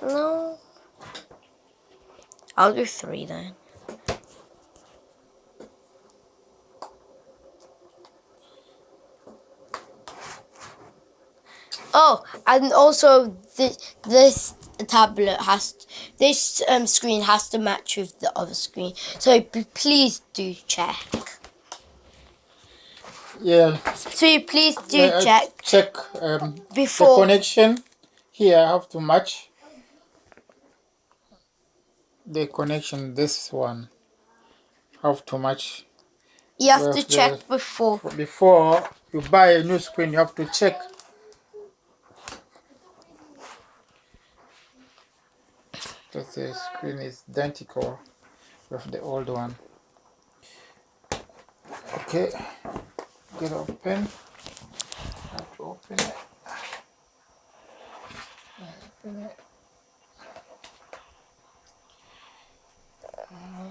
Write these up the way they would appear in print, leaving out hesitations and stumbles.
No. I'll do 3 then. Oh, and also this tablet this screen has to match with the other screen. So please do check. Yeah. So please do check Check before the connection. Here I have to match the connection. This one have to match. You have to check before you buy a new screen. You have to check. That the screen is identical with the old one. Okay, get open. I have to open it. Open it.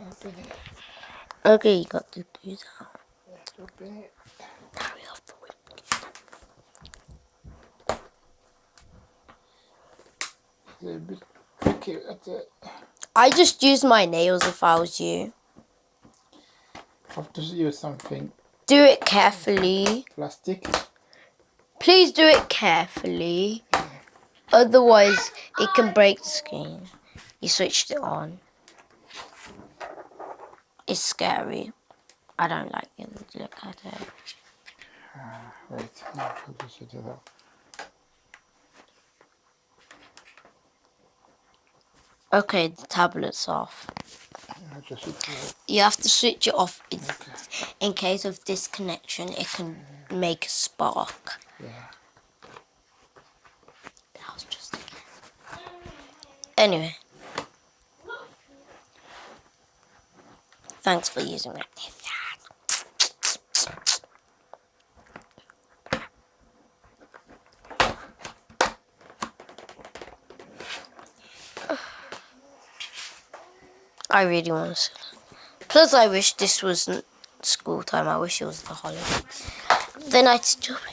Open it. Okay, you got to do that. Open it. Hurry up the whip. It's a bit tricky. I just use my nails if I was you. Have to use something. Do it carefully. Plastic. Please do it carefully. Otherwise, it can break the screen. You switched it on. It's scary. I don't like it. Look at it. Wait. I'll just set it up. Okay, the tablet's off. I'll just set it up. You have to switch it off. Okay. In case of disconnection, it can make a spark. Yeah. That was just anyway. Thanks for using it. I really want to sit. Plus, I wish this wasn't school time. I wish it was the holiday. Then I'd still be.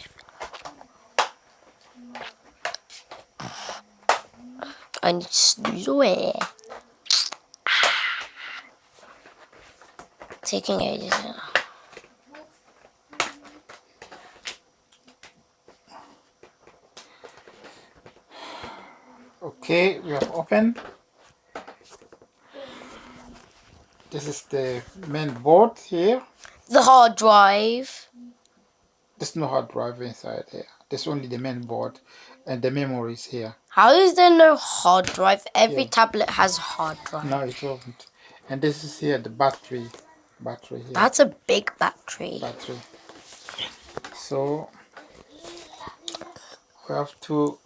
I need to snooze away. Taking ages now. Okay, we have opened. This is the main board here. The hard drive. There's no hard drive inside here. There's only the main board and the memories here. How is there no hard drive? Every Yeah. tablet has a hard drive. No, it wasn't. And this is here the battery. Battery here. That's a big battery. Battery. So we have to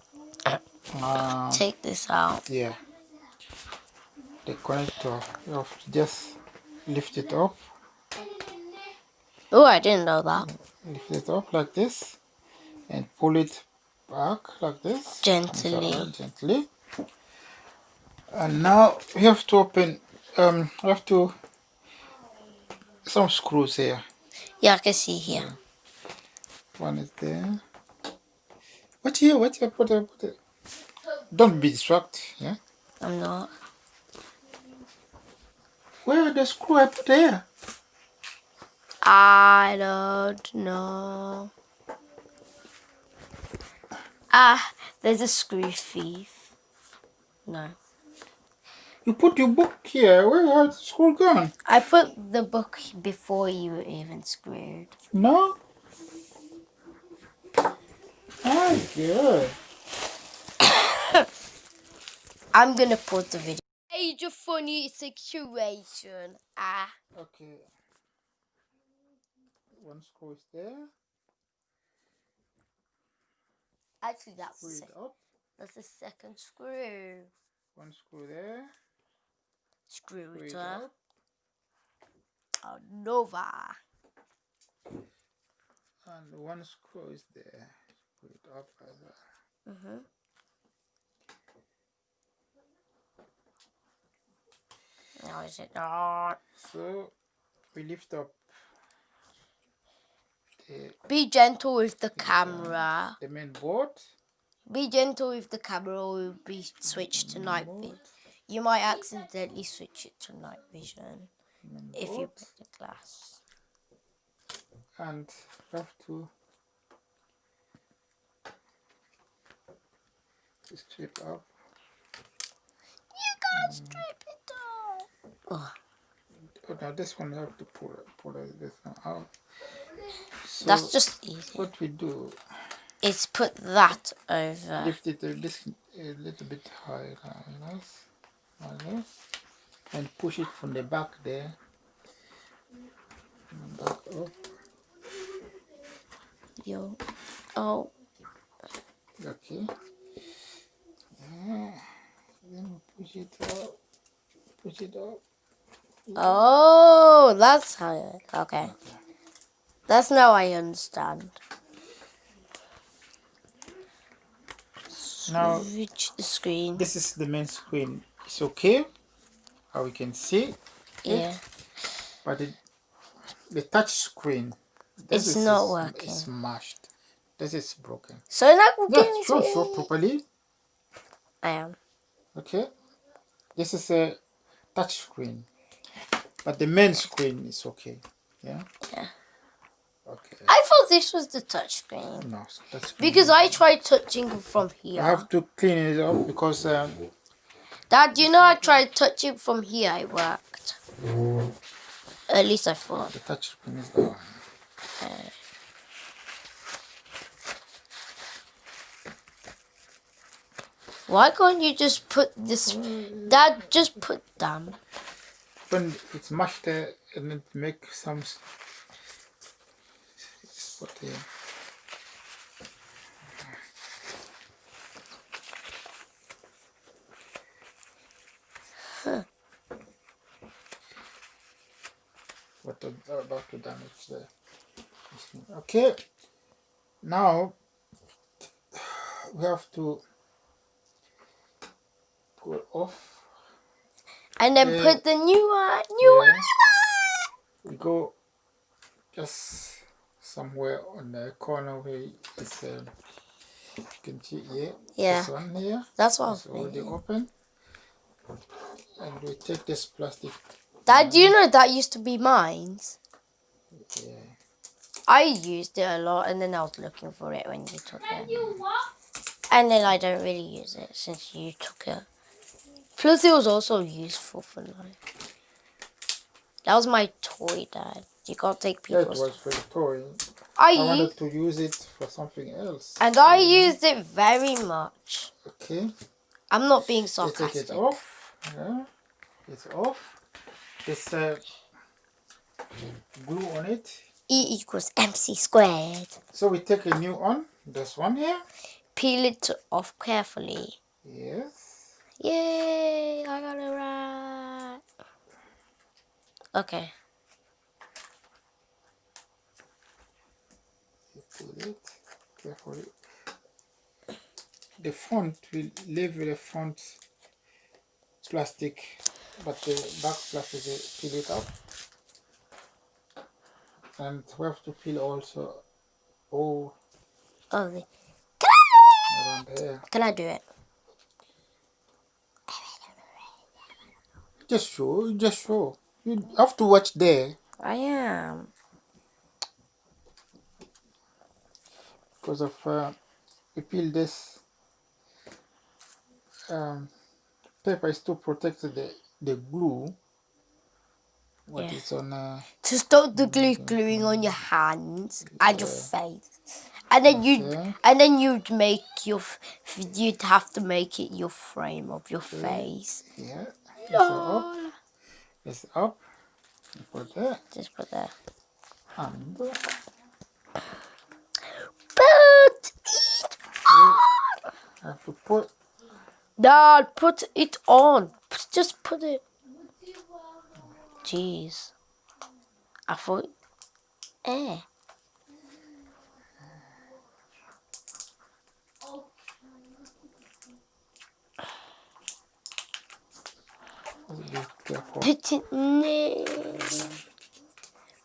Take this out. yeah. The connector. You have to just lift it up. Oh, I didn't know that. Lift it up like this and pull it back like this. Gently. Gently. And now we have to open we have to some screws here. Yeah, I can see here. One is there. What here? What here? Put it. Don't be distracted, yeah? I'm not. Where are the screw I put there? I don't know. Ah, there's a screw thief. No. You put your book here. Where are the screw gone? I put the book before you were even screwed. No? Oh, good. I'm gonna pause the video. Age of funny situation. Ah. Okay. One screw is there. Actually, that's Screw it up. that's the second screw. One screw there. Screw Screw it it up. up. Oh, Nova. And one screw is there. Screw it up as well. Mm-hmm. No, is it not? So we lift up the Be gentle with the camera. main board. Be gentle with the camera or it will be switched to night vision. You might accidentally switch it to night vision if you Both. put the glass. And have to strip up. You can't strip it off. Oh, now this one you have to pull this one out. So That's just easy. what we do, Is put that over. lift it a little bit higher, like this, and push it from the back there. And back up. Yo. Oh. Okay. Yeah. Then we push it up. Push it up. Oh, that's how. Okay. That's now I understand. Now Switch the screen. this is the main screen. It's okay, how we can see Yeah. it, but the touch screen, It's not working. It's smashed. This is broken. So now we're Yeah, going show to. properly. I am. Okay, this is a touch screen, but the main screen is okay. Yeah. Yeah. Okay. I thought this was the touch screen. No, that's Because I tried touching from here. I have to clean it up because Dad, you know I tried touching from here. It worked. At least I thought. the touch screen is gone. Why can't you just put this? Dad, just put them. When it's mashed and it make some spot here. What about to damage there? Okay. Now we have to pull off. And then Yeah. put the new one. New one. We go just somewhere on the corner where it's you can see here. Yeah. This one here. That's what I It's was already thinking. open. And we take this plastic. Dad, do you know that used to be mine? Yeah. I used it a lot and then I was looking for it when you took it. And then I don't really use it since you took it. Plus it was also useful for life. That was my toy, Dad. You can't take Yeah, it people's was for a toy. I I wanted used, to use it for something else. and I used it very much. Okay. I'm not being You take sarcastic. it off. Yeah. It's off. This glue on it. E equals MC squared. So we take a new one. This one here. Peel it off carefully. Yes. Yay! I got it right. Okay. You peel it carefully. The front will leave the front plastic, but the back plastic will peel it up. And we have to peel also all Oh, around here. can I do it? Just show. You have to watch there. I am. Because of we peel this paper is to protect the glue what Yeah. is on To stop the glue gluing on your hands and your face, and then you'd make you'd have to make it your frame of your face. yeah. It's up. You put that Just put there. and Put it on. have to put Dad, put it on. Just put it. Jeez. I thought. be careful. Put it near.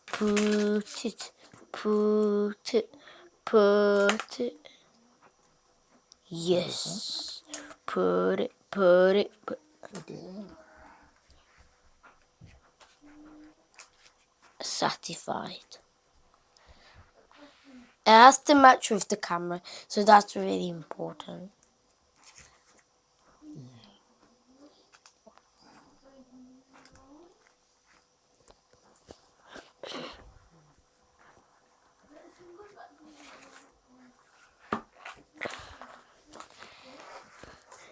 Put it. Put it. Put it. Yes. Put it. There. Satisfied. It has to match with the camera, so that's really important.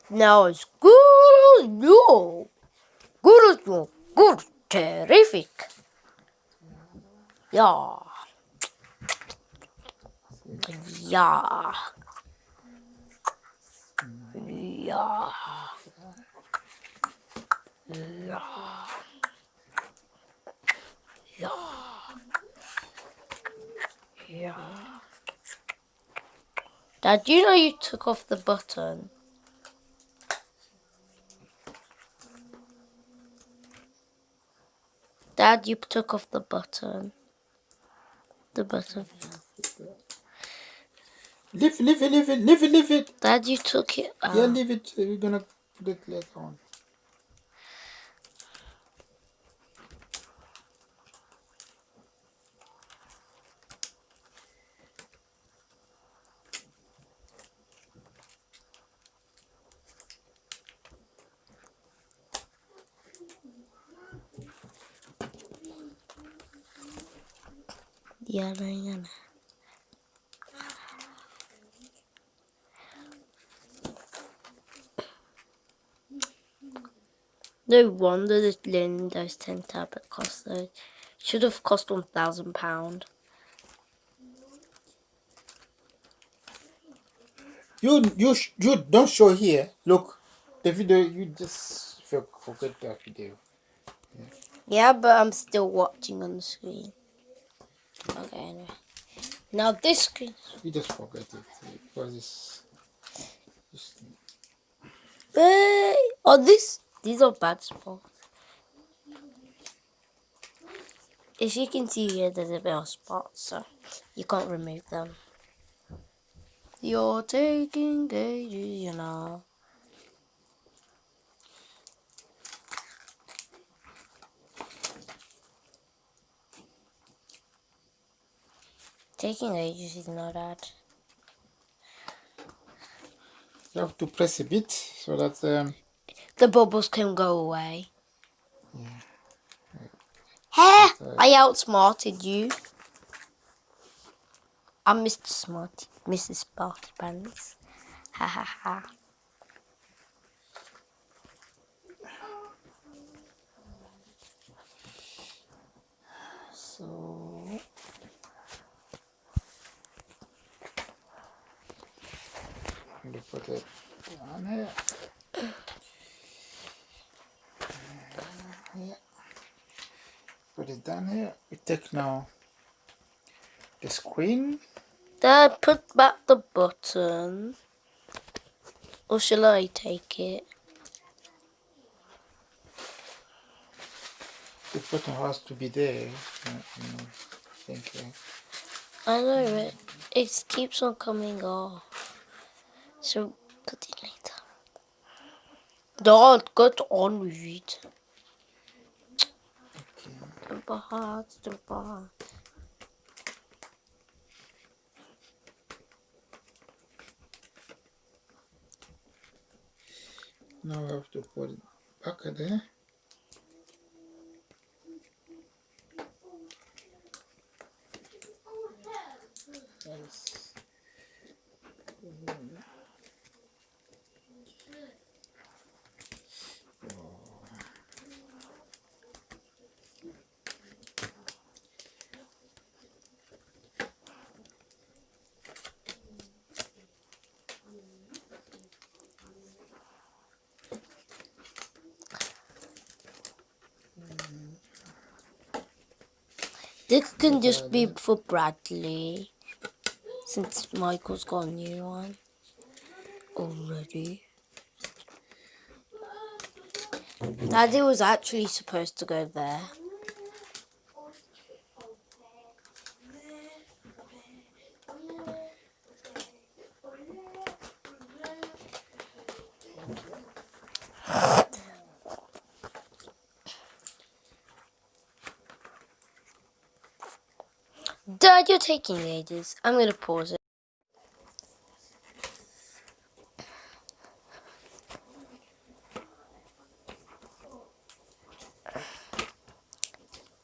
Now it's good as new. Good as new. Good. Terrific. Yeah. Yeah. Yeah. Yeah. Yeah. Yeah. Dad, you know you took off the button. Dad, you took off the button. The button. Leave it. Dad, you took it out. Yeah, leave it. We're gonna put it later on. Yeah. No wonder this Windows 10 tablet cost though. Should have cost £1,000. You don't show here. Look, the video. You just forget that video. Yeah, but I'm still watching on the screen. Okay, anyway. Now this screen. You just forget it because it's Oh, these are bad spots. As you can see here, there's a bit of spots, so you can't remove them. You're taking ages, you know. Taking ages is not bad. you have to press a bit so that The bubbles can go away. Hey, I outsmarted you. I'm Mr. Smarty, Mrs. Smarty Pants. Ha ha ha. so. I'm gonna put it on here. Here. Put it down here. We take now the screen. Dad, put back the button. Or shall I take it? The button has to be there. Thank you. I know it keeps on coming off. So put it later. Dad, get on with it. Super hard. Now I have to put it back there. Yes. This can just be for Bradley. Since Michael's got a new one already. Daddy was actually supposed to go there. Dad, you're taking ages. I'm gonna pause it.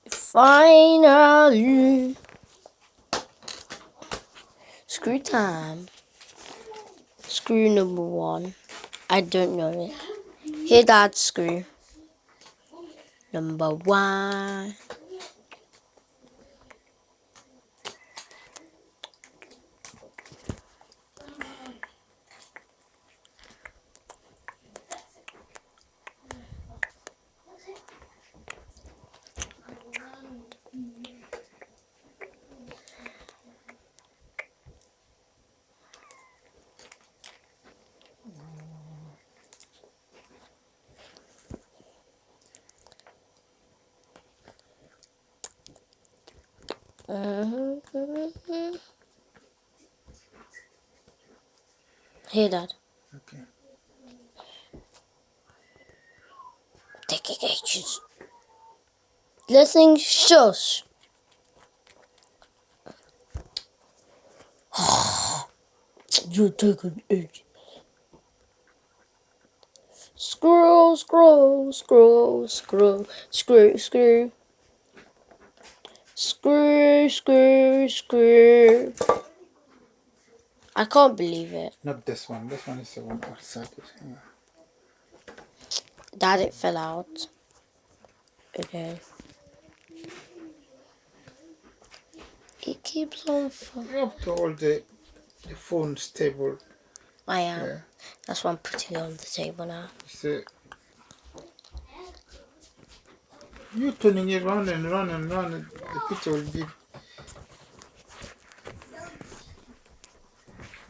Finally. Screw time. Screw number 1. I don't know it. Here, Dad, screw. Number 1. Here, Dad. Okay. Taking ages. Listening, shush. You're taking ages. Screw, screw, screw, screw, screw, screw. Screw, screw, screw. I can't believe it. Not this one. This one is the one outside. Yeah. Dad, it fell out. Okay. It keeps on falling. You have to hold the phone stable. I am. Yeah. That's why I'm putting it on the table now. See, you turning it round and round and round, and the picture will be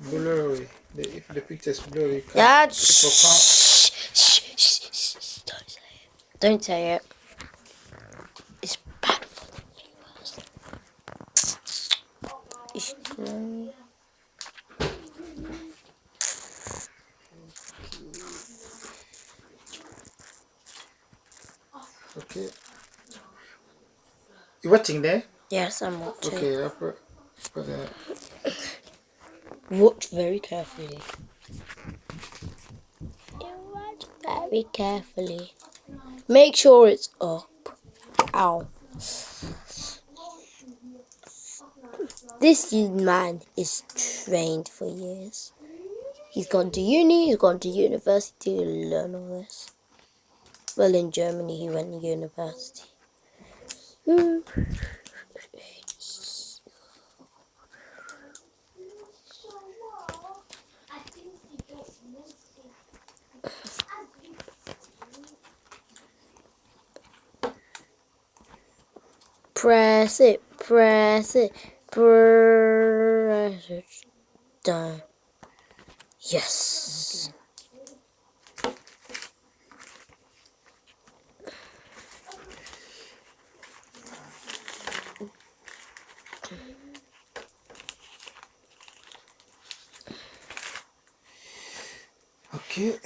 blurry. If the picture is blurry, you Dad, can't. shh, shh, shh, shh. Don't say it. Don't say it. It's bad for the viewers. It's good. Okay. You watching there? Yes, I'm watching. Okay, I'll put the. Watch very carefully. Watch very carefully. Make sure it's up. Ow. This man is trained for years. He's gone to uni, he's gone to university to learn all this. Well, in Germany, he went to university. Press it, press it, press it. Done. Yes. Okay.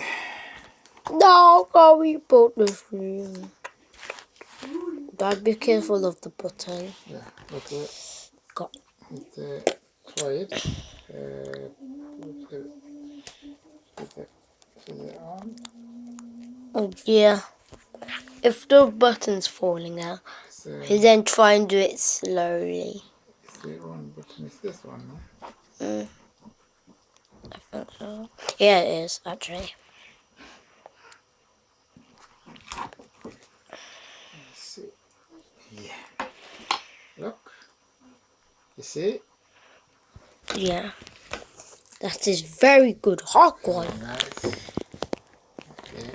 Now can we put this in? Dad, be careful of the button. Yeah. Okay. Got. Try it. Put it on. Oh yeah. If the button's falling out, you then try and do it slowly. It's the one button. It's this one, no? I think so. Yeah, it is actually. Let's see. Yeah. Look. You see? Yeah. That is very good. Hot one. Nice. Okay.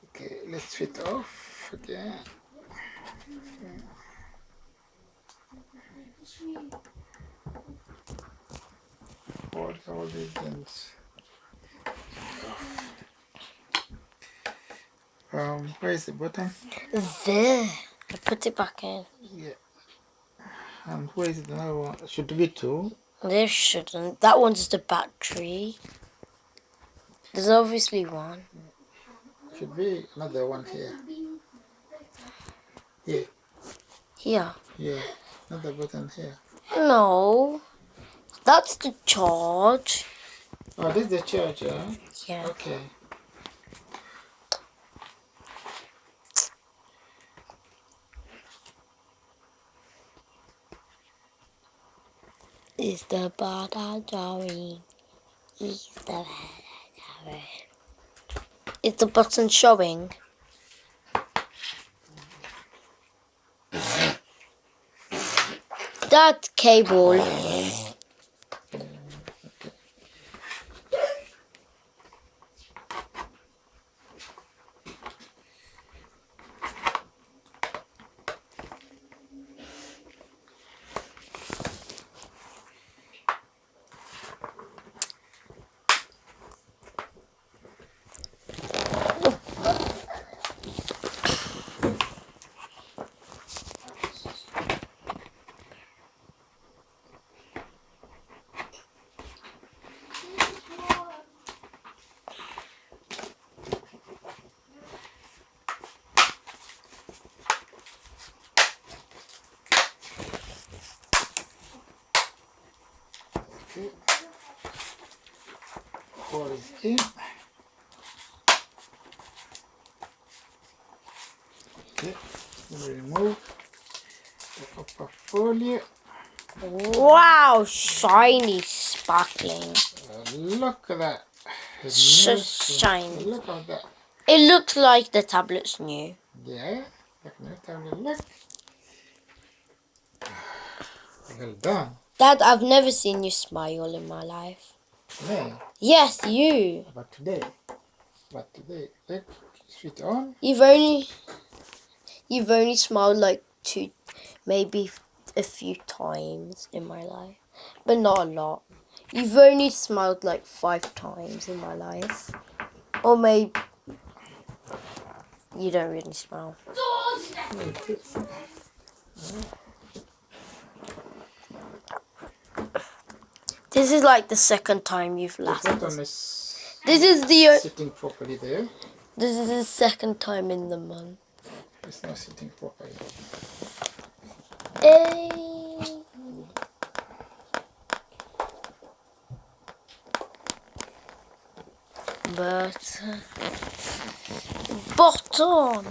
Okay, let's fit off again. Hold all these things. Where is the button? There. I put it back in. Yeah. And where is the other one? Should be two. There shouldn't. That one's the battery. There's obviously one. Should be another one here. Here. Here. Yeah. Not the button here. No. That's the charge. Oh, this is the charger. Yeah. Okay. Is the button showing? Is the button showing? Is the button showing? That cable. Okay. Hole is in. Okay. We'll remove the upper folio. Wow, shiny, sparkling. Look at that. So New shiny. Look at that. It looks like the tablet's new. Yeah. Look, new tablet. Look. Well done. Dad, I've never seen you smile in my life. Me. Yes, you. But today. Look. Switch on. You've only smiled like maybe a few times in my life, but not a lot. You've only smiled like 5 times in my life, or maybe you don't really smile. This is like the second time you've The laughed. button is This is the sitting properly there. this is the second time in the month. It's not sitting properly. Hey. But button.